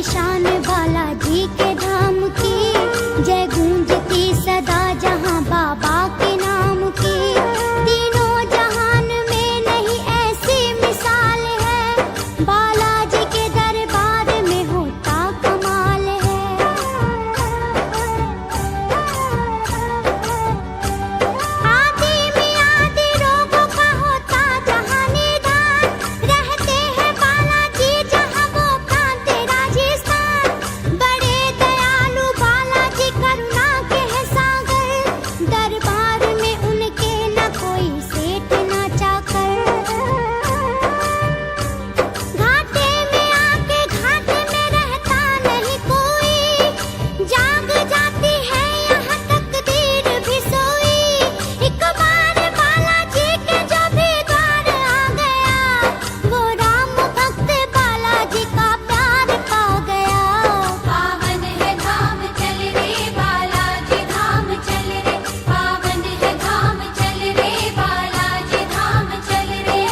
शान बालाजी के धाम की, जय गूंजती सदा जहां बाबा के नाम की। तीनों जहान में नहीं ऐसी मिसाल है, बालाजी के दरबार में होता कमाल है। आदि में आदि रोगों का होता जहां निदान, रहते हैं बालाजी जहां वो प्रांत राजस्थान। बड़े दयालु बालाजी करुणा के है सागर, दरबार में उनके न कोई सेठ न चाकर। घाटे में आके घाटे में रहता नहीं कोई, जाग जाती है यहाँ तकदीर भी सोई। एक बार बालाजी के जो भी द्वार आ गया, वो राम भक्त बालाजी का प्यार पा गया। पावन है धाम चल रे बालाजी धाम चल रे, पावन है धाम चल रे बालाजी धाम चल रे।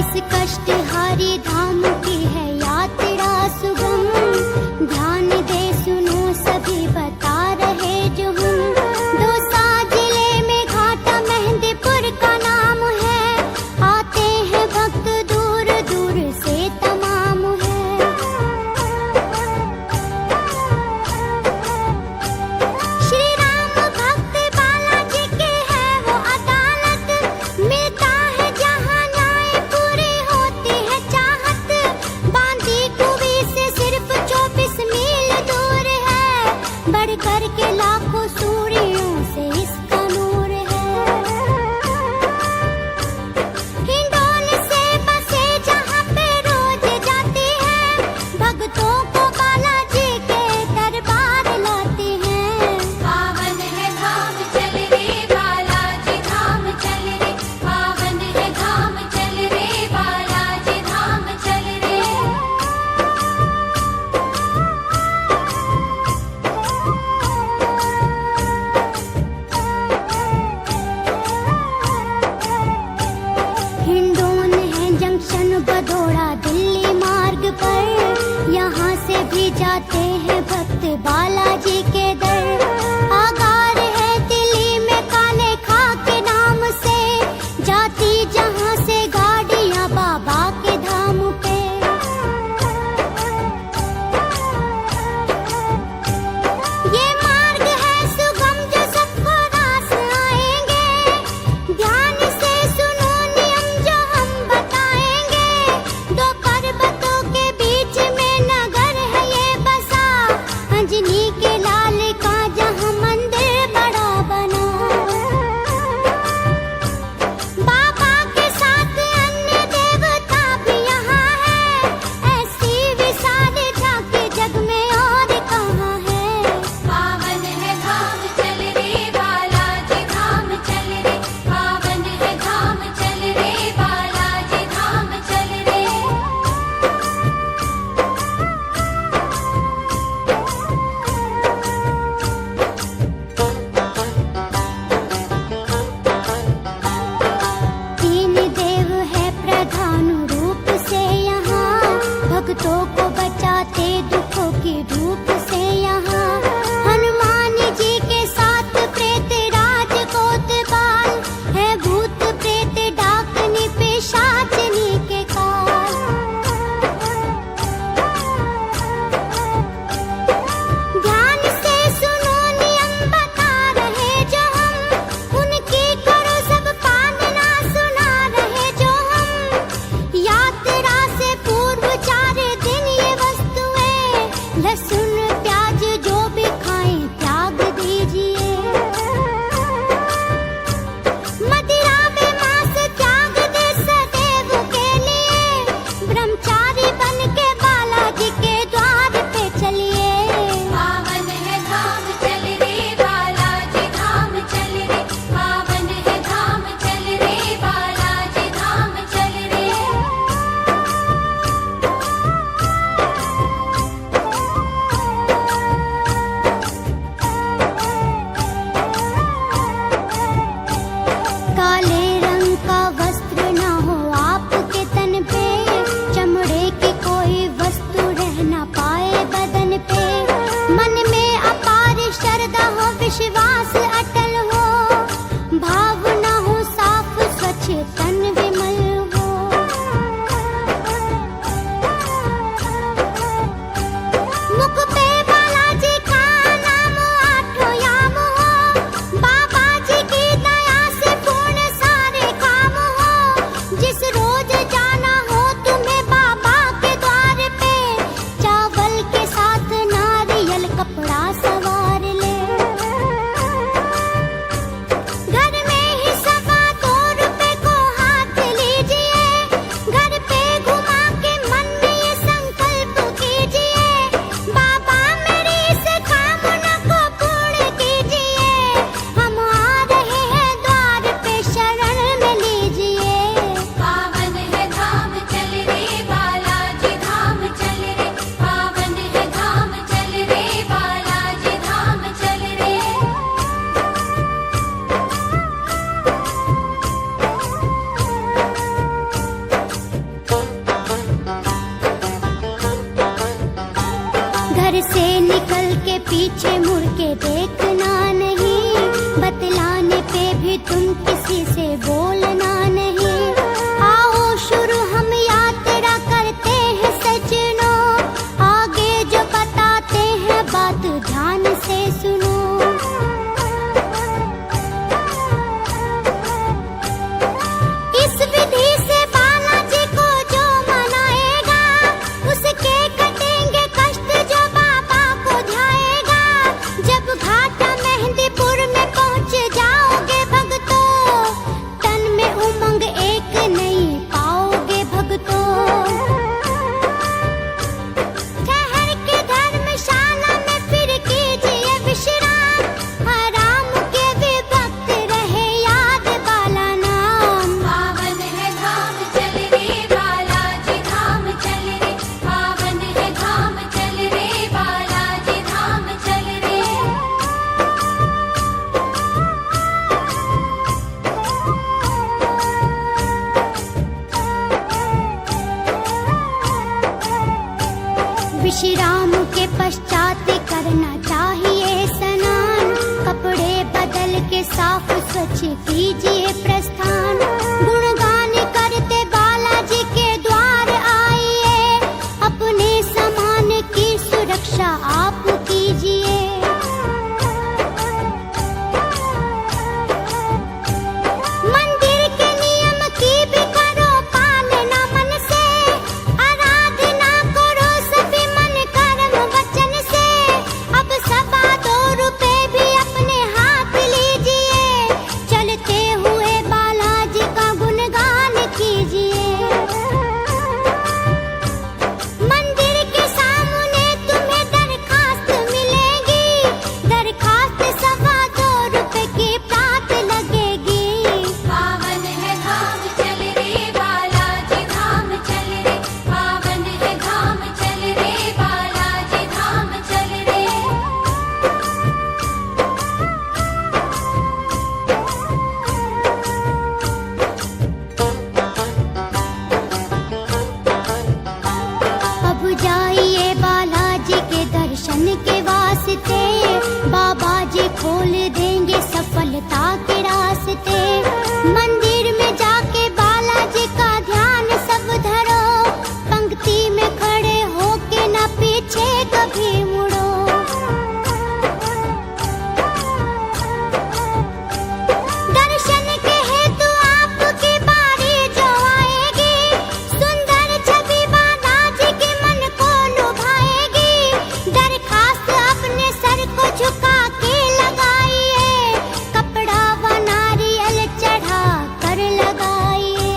इस कष्टहारी धाम की है यात्रा सुगम, ध्यान दे सुनो सभी बता रहे जो हम। दौसा जिले में घाटा मेहंदीपुर का नाम है, आते हैं भक्त दूर दूर से तमाम है। श्री राम भक्त बालाजी के है वो अदालत, मिलता है जहां न्याय पूरी होती है चाहत। बांदी कुवी से सिर्फ 24 मील दूर है, बढ़ कर के लाखों सूर्यों से इसका नूर है। हिंडोल से बसे जहां पे रोज जाती है, भक्तों को बालाजी के दरबार लाती है। पावन है धाम चल रे बालाजी धाम चल रे, पावन है धाम चल रे बालाजी धाम चल रे। हिंडोन है जंक्शन बदोड़ा दिल्ली मार्ग पर, यहाँ से भी जाते हैं भक्त बालाजी के दर। आगार है दिल्ली में काने खा के नाम से, जाती जहाँ से गाड़ियाँ बाबा के धाम पे। ये मार्ग है सुगम जो सबको रास आएंगे, ध्यान से सुनो नियम जो हम बताएंगे। दो पर्वतों के बीच में नगर है ये बसा, अंजनी के लाल का जहाँ मंदिर बड़ा बना। बाबा के साथ अन्य देवता भी यहाँ है, ऐसी विशाल झांकी जग में और कहाँ है। पावन है धाम चल रे बालाजी धाम चल रे, पावन है धाम चल रे बालाजी धाम चल रे। तीन देव है प्रधान रूप से यहाँ, भक्तों को बचाते दुखों की धूप से यहाँ। हनुमान जी के साथ प्रेत राज कोतवाल है, भूत प्रेत डाकनी पिशाचनी के काल। ध्यान से सुनो नियम बता रहे जो हम, उनकी करो सब पालना सुना रहे जो हम। यात्रा से पूर्व 4 दिन ये वस्तुएं लहसुन घर से निकल के पीछे मुड़ के देखना नहीं, बतलाने पे भी तुम किसी से बोलना नहीं। आओ शुरू हम यात्रा करते हैं सजनों, आगे जो बताते हैं बात ध्यान से सुनो। इस विधि से बालाजी को जो मनाएगा, उसके कटेंगे कष्ट जो बाबा को ध्याएगा। जब घाटा मेहंदीपुर में पहुंच जाओगे भक्तों, तन में उमंग एक नहीं पाओगे भक्तों। ठहर के धर्मशाला में फिर कीजिए विश्राम, आराम के भी वक्त रहे याद बाला नाम। पावन है धाम चल रे बालाजी धाम चल रे, पावन है धाम चल रे बालाजी धाम चल रे। विश्राम के पश्चात करना चाहिए स्नान, कपड़े बदल के साफ स्वच्छ कीजिए प्रस्थान। गुणगान करते बालाजी के द्वार आइए, अपने सामान की सुरक्षा आप कीजिए। मंदिर के नियम की भी करो पालना मन से, आराधना करो सभी मन कर्म वचन से। अब ₹2 भी अपने हाथ लीजिए, चलते हुए बालाजी का गुणगान कीजिए। मंदिर के सामने तुम्हें दरखास्त मिलेगी, दरखास्त ₹2 की प्राप्त लगेगी। पावन है धाम चल रे बालाजी धाम चल रे, पावन है धाम चल रे बालाजी धाम चल रे। अब जाइए बालाजी के दर्शन के वास्ते, बाबा जी खोल देंगे सफलता के रास्ते। मंदिर में जाके बालाजी का ध्यान सब धरो, पंक्ति में खड़े होके न पीछे कभी मुड़ो। दर्शन के हेतु आपकी बारी जो आएगी, सुंदर छवि बालाजी के मन को लुभाएगी। दरखास्त अपने सर को झुका के लगाइए, कपड़ा व नारियल चढ़ा कर लगाइए।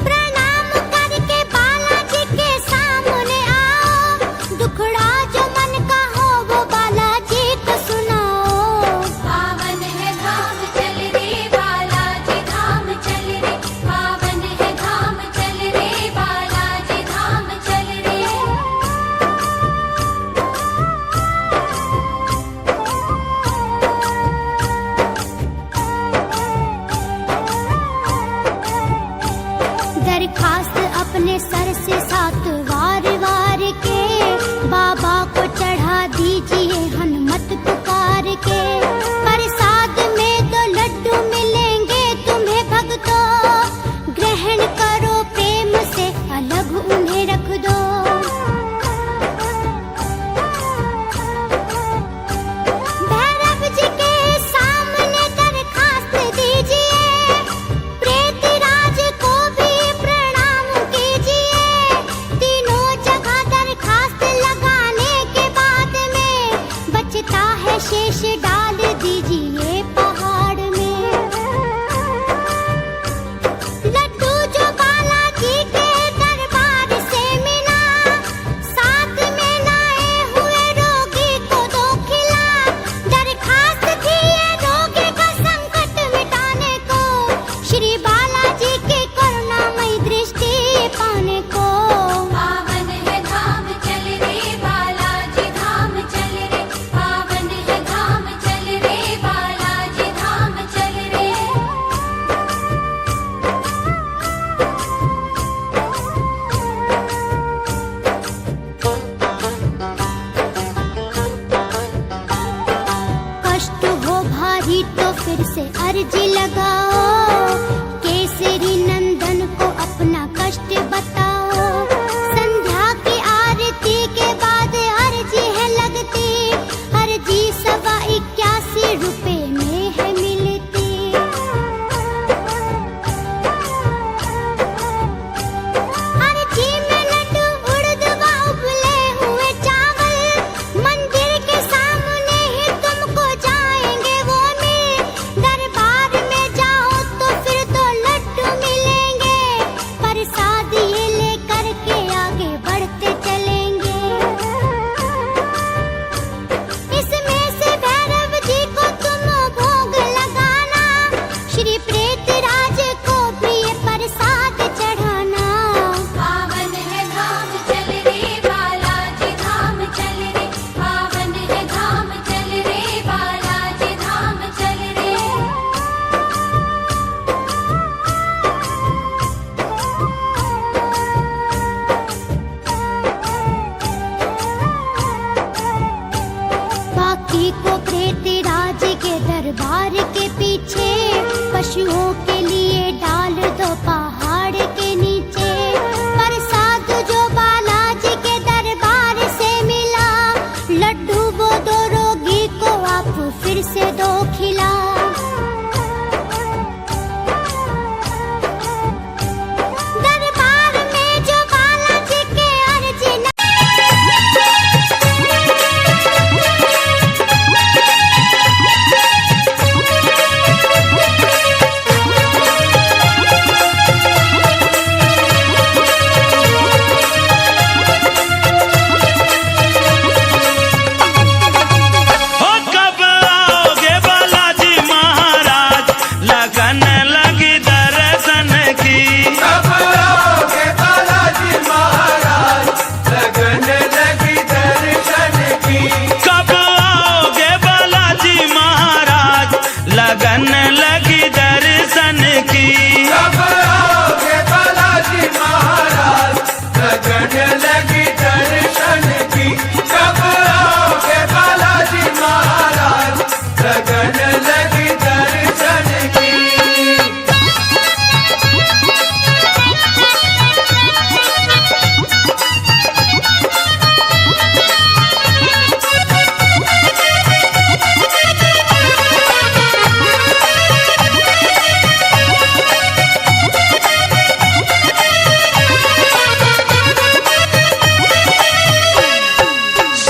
प्रणाम करके बालाजी के सामने आओ, दुखड़ा जो मन का हो वो बालाजी को सुनाओ। पावन है धाम चल रे बालाजी धाम चल रे, पावन है धाम चल रे बालाजी धाम चल रे। दरखास्त अपने सर से 7 वार के, बाबा को चढ़ा दीजिए हनुमत पुकार के। प्रसाद में 2 लड्डू मिलेंगे तुम्हें भक्तों, ग्रहण करो प्रेम से अलग उन्हें रख दो। भैरव जी के सामने दरखास्त दीजिए, प्रेतराज को भी प्रणाम कीजिए। तीनों जगह दरखास्त लगाने के बाद में बचता है शेष डाल दीजिए पहाड़ में। लड्डू जो बालाजी के दरबार से मिला,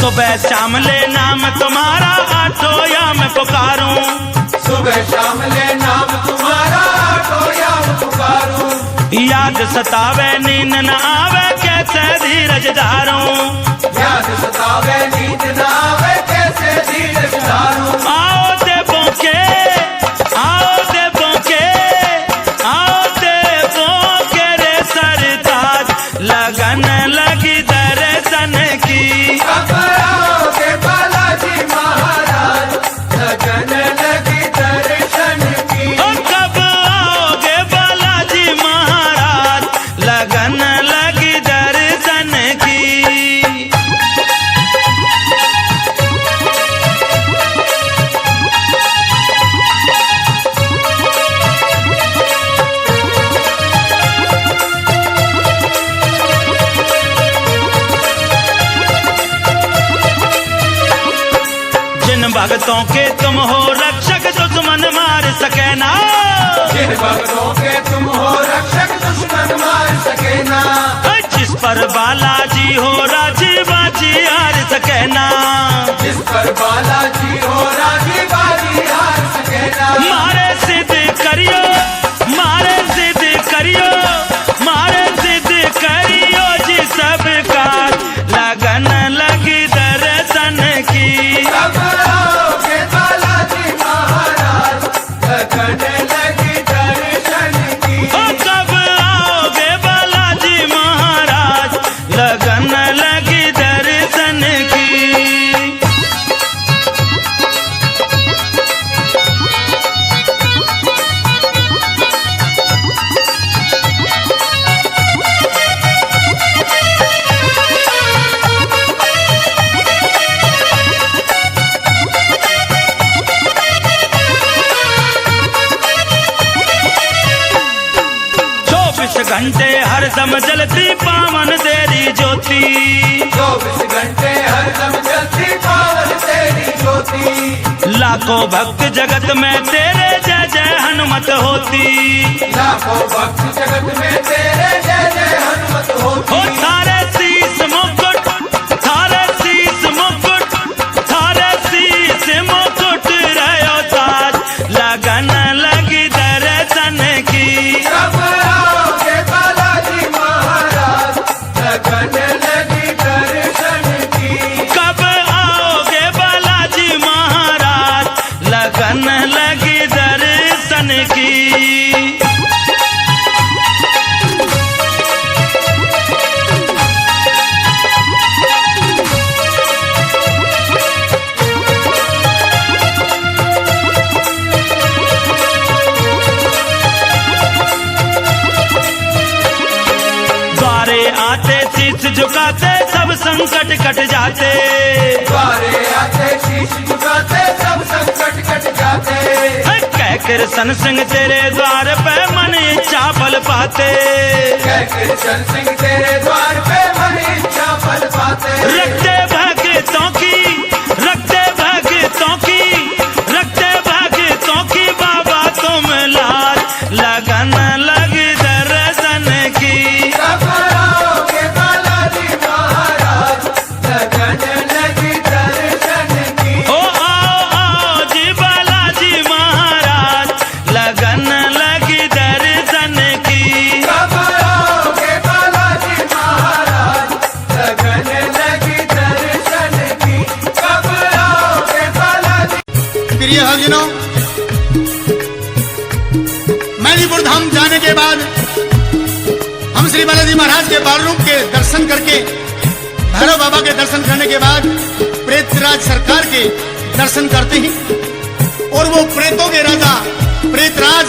सुबह शाम ले नाम तुम्हारा आठो या मैं पुकारूं, सुबह शाम ले नाम तुम्हारा आठो या मैं पुकारूं। याद सतावे नींद न आवे कैसे धीरज धारूं, याद सतावे नींद न आवे कैसे धीरज धारूं। आओ देवों के, आओ देवों के, आओ देवों के रे सरताज, लगन लगी दर्शन की। कब आओगे बालाजी महाराज, लगन लगी दर्शन की। ओ कब आओगे बालाजी महाराज, लगन लगी दर्शन की। जिन भक्तों के तुम हो रक्षक दुश्मन मार सके ना, जिन भक्तों के तुम हो रक्षक दुश्मन मार सके ना। जिस पर बालाजी हो राजी बाजी हार सके ना, जिस पर बालाजी हो राजी बाजी हार सके ना। मारे सिद्ध करियो, मारे सिद्ध करियो, मारे सिद्ध करियो जी सबका, लगन लगी दर्शन की। कब आओगे बालाजी महाराज, लगन लगी दर्शन की। ओ कब आओगे बालाजी महाराज, लगन लगी दर्शन की। घंटे हर दम जलती पावन तेरी ज्योति, 24 घंटे हरदम जलती पावन तेरी ज्योति। लाखों भक्त जगत में तेरे जय जय हनुमत होती, लाखों भक्त जगत में तेरे जय जय हनुमत ओ होती। थारे शीस मुकुट, थारे शीस मुकुट, थारे शीस मुकुट रहो ताज, लगन लगी दर्शन की। कब आओगे बालाजी महाराज, लगन लगी दर्शन की। कब आओगे बालाजी महाराज, लगन लगी दर्शन की। द्वारे आते शीश झुकाते सब संकट कट जाते, द्वारे आते शीश झुकाते सब संकट कट जाते। कह कृष्ण सिंह तेरे द्वार पे मन इच्छा फल पाते, कह कृष्ण सिंह तेरे द्वार पे मन इच्छा फल पाते। रखते भक्तों की, रखते भक्तों की, रखते भक्तों की बाबा तुम लाज, लगन लगी दर्शन की। कब आओगे बालाजी महाराज, लगन लगी दर्शन की। ओ आओ आओ जी बालाजी महाराज, लगन लगी दर्शन की। कब आओगे बालाजी महाराज, लगन लगी दर्शन की। कब आओगे बालाजी। प्रिय हरिजनों, मैनीपुर धाम जाने के बाद हम श्री बालाजी महाराज के बाल रूप के दर्शन करके, भैरव बाबा के दर्शन करने के बाद प्रेतराज सरकार के दर्शन करते हैं। और वो प्रेतों के राजा प्रेतराज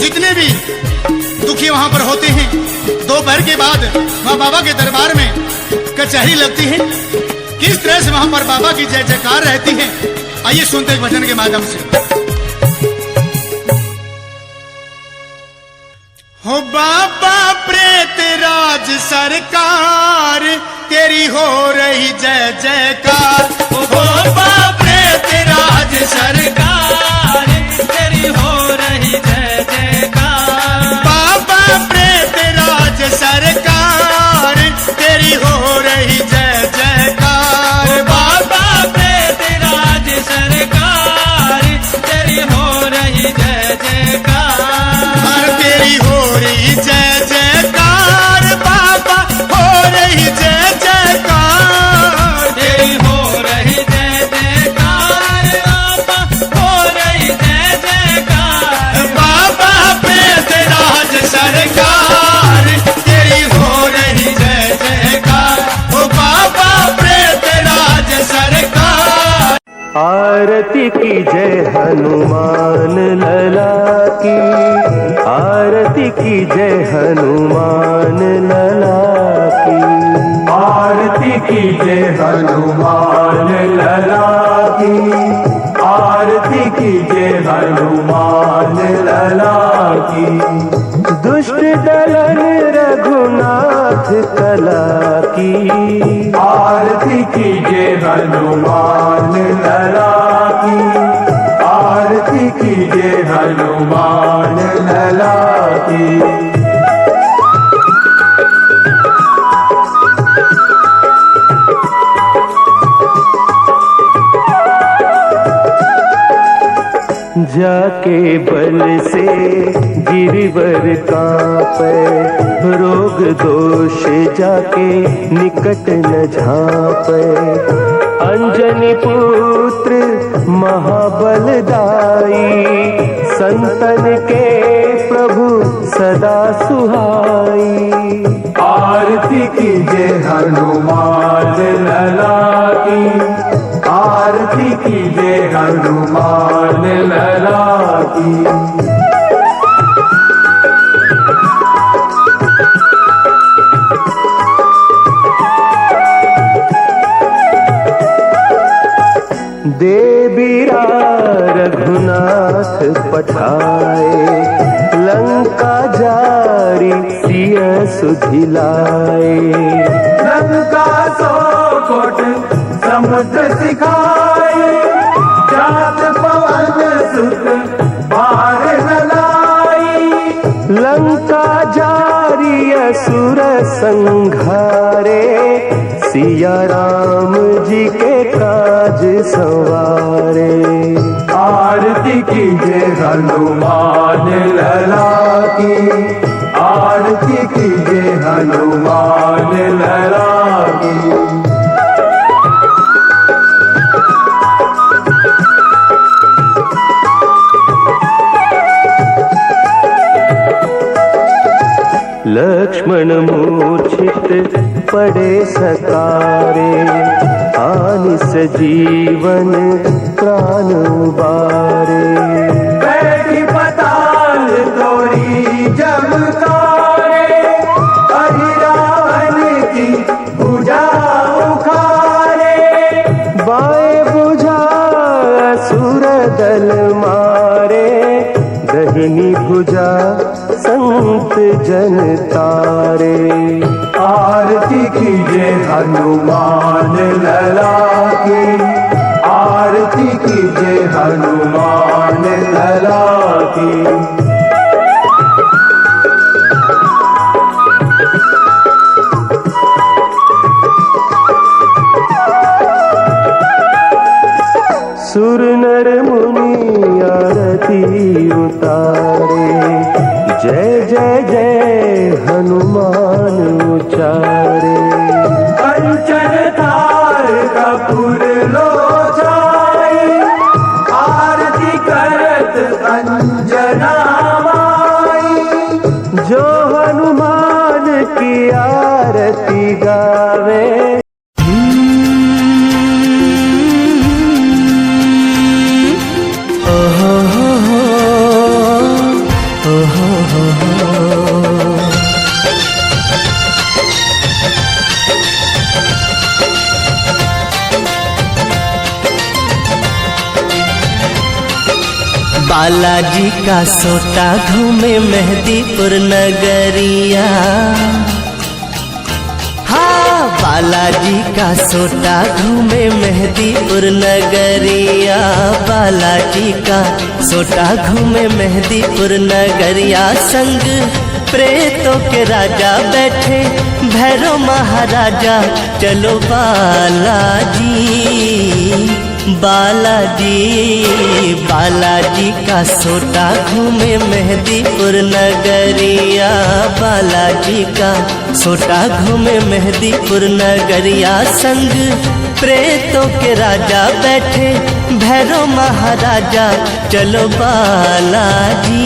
जितने भी दुखी वहां पर होते हैं, दोपहर के बाद वहां बाबा के दरबार में कचहरी लगती है। किस तरह से वहां पर बाबा की जय जयकार रहती है, आइए सुनते हैं भजन के माध्यम से। हो बाबा प्रेतराज सरकार, तेरी हो रही जय जयकार। हो बाबा प्रेतराज सरकार, तेरी हो रही जय जयकार। बाबा प्रेतराज सरकार, तेरी हो रही जय आरती की जय हनुमान लला की, आरती की जय हनुमान लला की, आरती की जय हनुमान लला की, आरती की जय हनुमान लला की। दुष्ट दलन रघुनाथ कला की, आरती की जय हनुमान लला की, आरती की जय हनुमान लला की। जाके बल से गिरिवर कांपे, रोग दोष जाके निकट न झांपे। अंजनी पुत्र महाबलदाई, संतन के प्रभु सदा सुहाई। आरती की जय हनुमान लला की, आरती की जय हनुमान लला की। देवीरा रघुनाथ पठाए, लंका जारी सिय सुधिलाए। लंका सो कोट समुद्र सिखाए, जात पवन सुत बार न लाई। लंका जारी असुर संघारे, सिया राम जी के काज सवारे। आरती की जय हनुमान लला की, आरती की जय हनुमान लला की। लक्ष्मण मूर्छित पड़े सकारे, आनि सजीवन प्राण उबारे। बैठी पताल तोरी जमकारे, अहिरावण की भुजा उखारे। बाएं बुझा असुर दल मारे, दहिनी भुजा संत जन तारे। आरती की जय हनुमान लला की, आरती की जय हनुमान लला की। सुर नर मुनि आरती उतारे, जय जय जय हनुमान उचारे। कंचन थार कपूर लोचाई, आरती करत अंजना माई। जो हनुमान की आरती गावे, बालाजी का सोटा घूमे मेहंदीपुर नगरिया। हाँ, बालाजी का सोटा घूमे मेहंदीपुर नगरिया। बालाजी का सोटा घूमे मेहंदीपुर नगरिया। संग प्रेतों के राजा बैठे भैरव महाराजा। चलो बालाजी बालाजी, बालाजी का सोटा घूमे मेहंदीपुर नगरिया। बालाजी का सोटा घूमे मेहंदीपुर नगरिया। संग प्रेतों के राजा बैठे भैरव महाराजा। चलो बालाजी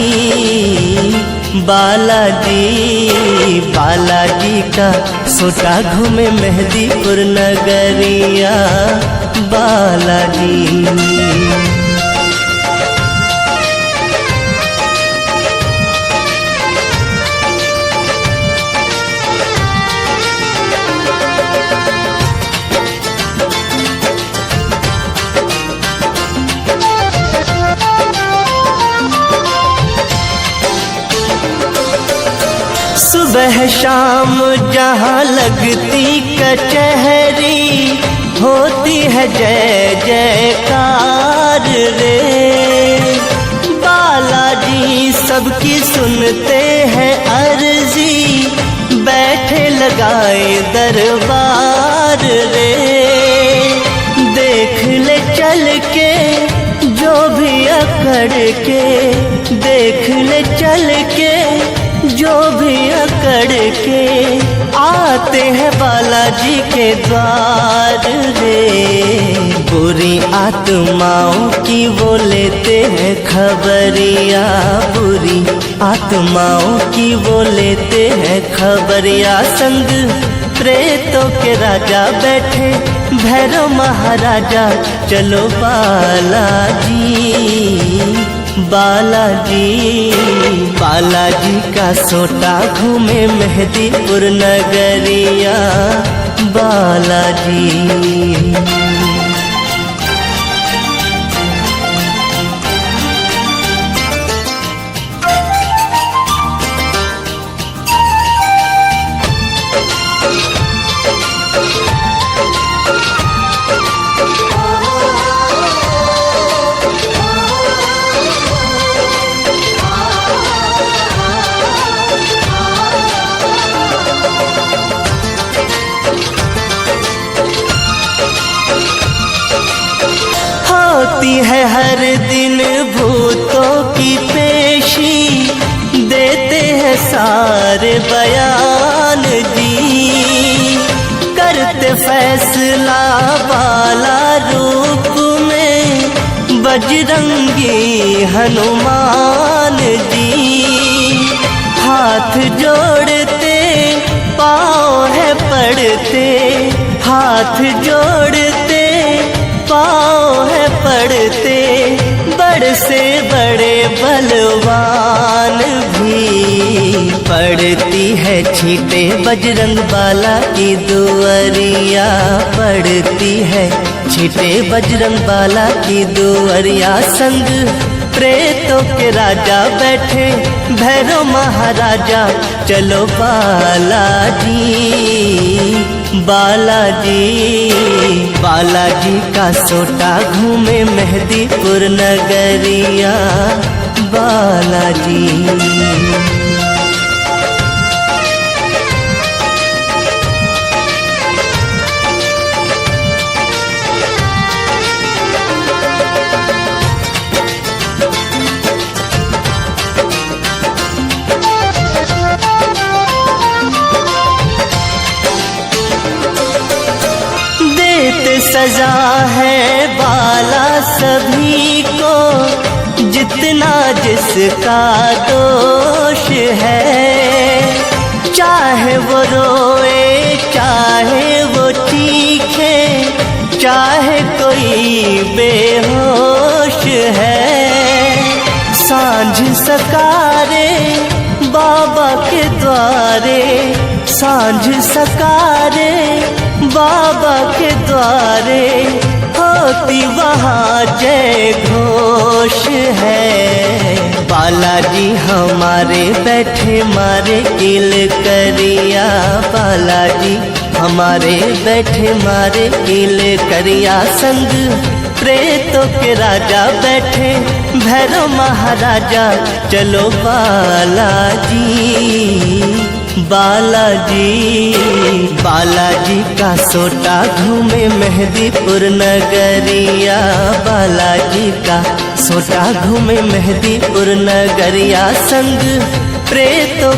बालाजी बालाजी का सोटा घूमे मेहंदीपुर नगरिया बालाजी। सुबह शाम जहाँ लगती कचहरी होती है जय जयकार रे। बालाजी सबकी सुनते हैं अर्जी बैठे लगाए दरबार रे। देख ले चल के जो भी अकड़ के, देख ले चल के जो भी अकड़ के आते हैं बालाजी के द्वार रे। बुरी आत्माओं की वो लेते हैं खबरिया, बुरी आत्माओं की वो लेते हैं खबरिया। संग प्रेतों के राजा बैठे भैरव महाराजा, चलो बालाजी बालाजी बालाजी का सोटा घूमे मेहंदीपुर नगरिया बालाजी। होती है हर दिन भूतों की पेशी, देते हैं सारे बयान जी। करते फैसला बाला रूप में बजरंगी हनुमान जी। हाथ जोड़ते पाँव है पड़ते, हाथ जोड़ते पाँव है पड़ते। बड़ से बड़े बलवान भी पड़ती है छींटे बजरंग बाला की दुआरिया, पड़ती है छींटे बजरंग बाला की दुआरिया। संग प्रेतों के राजा बैठे भैरव महाराजा, चलो बालाजी बालाजी बालाजी का सोटा घूमे मेहंदीपुर नगरिया बालाजी। सजा है बाला सभी को जितना जिसका दोष है। चाहे वो रोए चाहे वो चीखे, चाहे कोई बेहोश है। सांझ सकारे बाबा के द्वारे, सांझ सकारे बाबा के द्वारे होती वहाँ जय घोष है। बालाजी हमारे बैठे मारे किल करिया, बालाजी हमारे बैठे मारे किल करिया। संग प्रेतों के राजा बैठे भैरव महाराजा, चलो बालाजी बालाजी बालाजी का सोटा घूमे मेहंदीपुर नगरिया, बालाजी का सोटा घूमे मेहंदीपुर नगरिया। संग प्रेतों